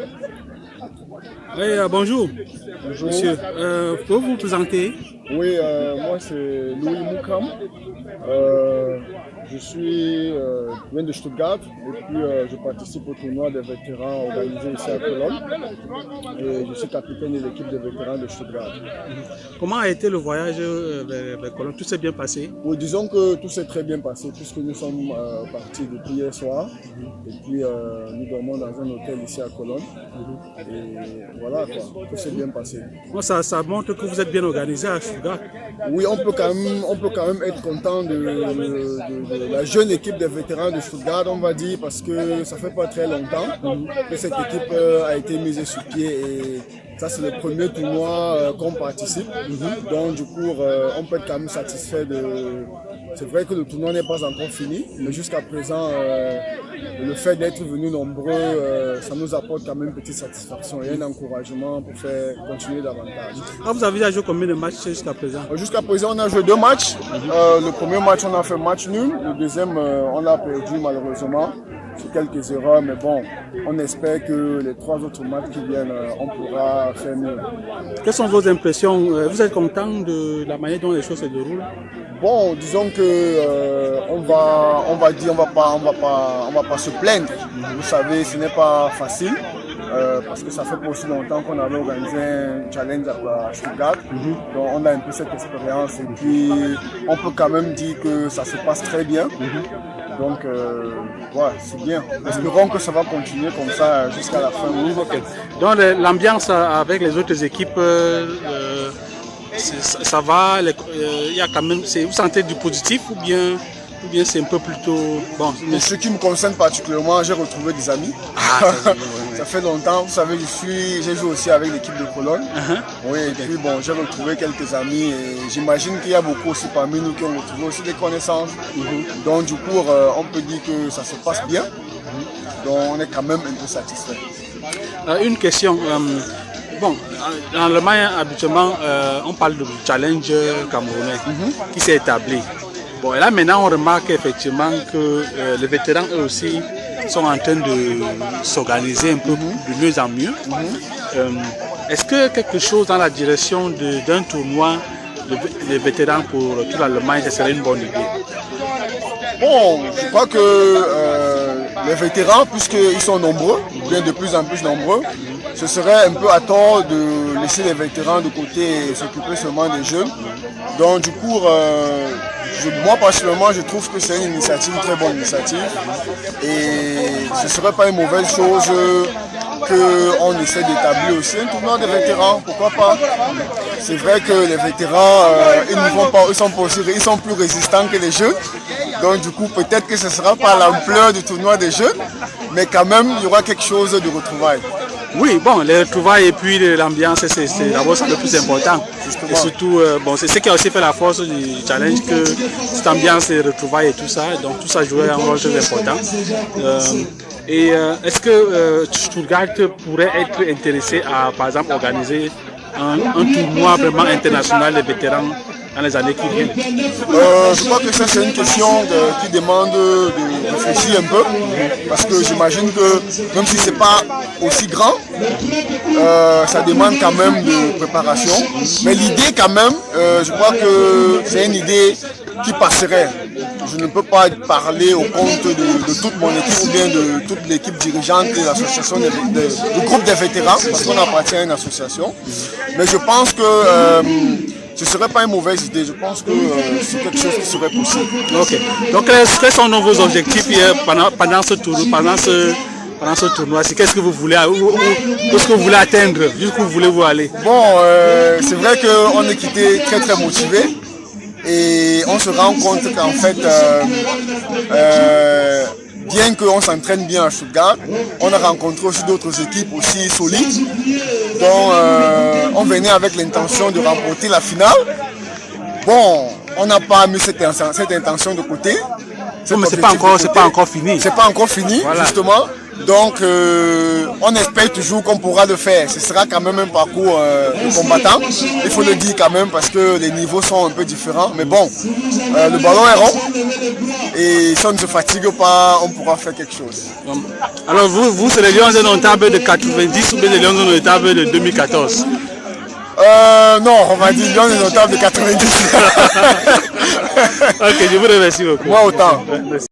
Oui, bonjour. Bonjour. Monsieur. Pouvez-vous vous présenter? Oui, moi c'est Louis Moukam. Je viens de Stuttgart et puis je participe au tournoi des vétérans organisé ici à Cologne. Et je suis capitaine de l'équipe des vétérans de Stuttgart. Comment a été le voyage vers Cologne? Tout s'est bien passé? Oui, disons que tout s'est très bien passé puisque nous sommes partis depuis hier soir. Et puis nous dormons dans un hôtel ici à Cologne. Et voilà quoi, tout s'est bien passé. Bon, ça montre que vous êtes bien organisé à Stuttgart. Oui, on peut quand même être content de la jeune équipe des vétérans de Stuttgart, on va dire, parce que ça fait pas très longtemps que cette équipe a été mise sur pied et ça c'est le premier tournoi qu'on participe. Donc du coup, on peut être quand même satisfait de... C'est vrai que le tournoi n'est pas encore fini, mais jusqu'à présent, le fait d'être venus nombreux, ça nous apporte quand même une petite satisfaction et un encouragement pour faire continuer davantage. Ah, vous avez déjà joué combien de matchs jusqu'à présent? Jusqu'à présent, on a joué 2 matchs. Le premier match, on a fait match nul. Le deuxième, on a perdu malheureusement. C'est quelques erreurs, mais bon, on espère que les 3 autres matchs qui viennent, on pourra faire mieux. Quelles sont vos impressions? Vous êtes content de la manière dont les choses se déroulent? Bon, disons que on va pas se plaindre. Vous savez, ce n'est pas facile. Parce que ça fait pas aussi longtemps qu'on avait organisé un challenge à Stuttgart. Donc on a un peu cette expérience et puis on peut quand même dire que ça se passe très bien. Donc ouais, c'est bien. Espérons que ça va continuer comme ça jusqu'à la fin. Okay. Donc l'ambiance avec les autres équipes, ça va, il y a quand même, vous sentez du positif ou bien c'est un peu plutôt bon? Pour ce qui me concerne particulièrement, j'ai retrouvé des amis. Ça fait longtemps, vous savez, j'ai joué aussi avec l'équipe de Cologne. Oui, et puis bon, j'ai retrouvé quelques amis et j'imagine qu'il y a beaucoup aussi parmi nous qui ont retrouvé aussi des connaissances. Donc du coup, on peut dire que ça se passe bien. Donc on est quand même un peu satisfait. Une question. Bon, en Allemagne, habituellement, on parle de challenge camerounais qui s'est établi. Bon, et là maintenant, on remarque effectivement que les vétérans, eux aussi, sont en train de s'organiser un peu de mieux en mieux. Est-ce que quelque chose dans la direction d'un tournoi de vétérans pour toute l'Allemagne, ce serait une bonne idée? Bon, je crois que les vétérans, puisqu'ils sont nombreux, bien de plus en plus nombreux, ce serait un peu à tort de laisser les vétérans de côté et s'occuper seulement des jeunes. Donc du coup, moi personnellement, je trouve que c'est une très bonne initiative. Et ce ne serait pas une mauvaise chose qu'on essaie d'établir aussi un tournoi de vétérans, pourquoi pas. C'est vrai que les vétérans, ils sont plus résistants que les jeunes. Donc du coup, peut-être que ce ne sera pas l'ampleur du tournoi des jeunes, mais quand même, il y aura quelque chose de retrouvailles. Oui, bon, les retrouvailles et puis l'ambiance, c'est d'abord ça le plus important. Justement. Et surtout, bon, c'est ce qui a aussi fait la force du challenge, que cette ambiance, les retrouvailles et tout ça, donc tout ça jouait un rôle très important. Est-ce que Stuttgart pourrait être intéressé à, par exemple, organiser un tournoi vraiment international des vétérans dans les années qui viennent? Je crois que ça c'est une question qui demande de réfléchir un peu, parce que j'imagine que même si c'est pas aussi grand, ça demande quand même de préparation. Mais l'idée quand même, je crois que c'est une idée qui passerait. Je ne peux pas parler au compte de toute mon équipe ou bien de toute l'équipe dirigeante de l'association du groupe des vétérans, parce qu'on appartient à une association. Mais je pense que ce ne serait pas une mauvaise idée. Je pense que c'est quelque chose qui serait possible. Ok. Donc, quels sont vos objectifs pendant ce tournoi? Qu'est-ce que vous voulez, qu'est-ce que vous voulez atteindre? Jusqu'où voulez-vous aller? Bon, c'est vrai qu'on est quitté très très motivé. Et on se rend compte qu'en fait, bien qu'on s'entraîne bien à Stuttgart, on a rencontré aussi d'autres équipes aussi solides. Donc on venait avec l'intention de remporter la finale. Bon, on n'a pas mis cette intention de côté. Mais c'est pas encore fini. C'est pas encore fini, voilà. Justement. Donc, on espère toujours qu'on pourra le faire. Ce sera quand même un parcours de combattant. Il faut le dire quand même parce que les niveaux sont un peu différents. Mais bon, le ballon est rond. Et si on ne se fatigue pas, on pourra faire quelque chose. Alors, vous c'est les Lions indomptables de 90 ou bien les Lions indomptables de 2014? Non, on va dire Lions indomptables de 90. Ok, je vous remercie beaucoup. Moi autant. Merci.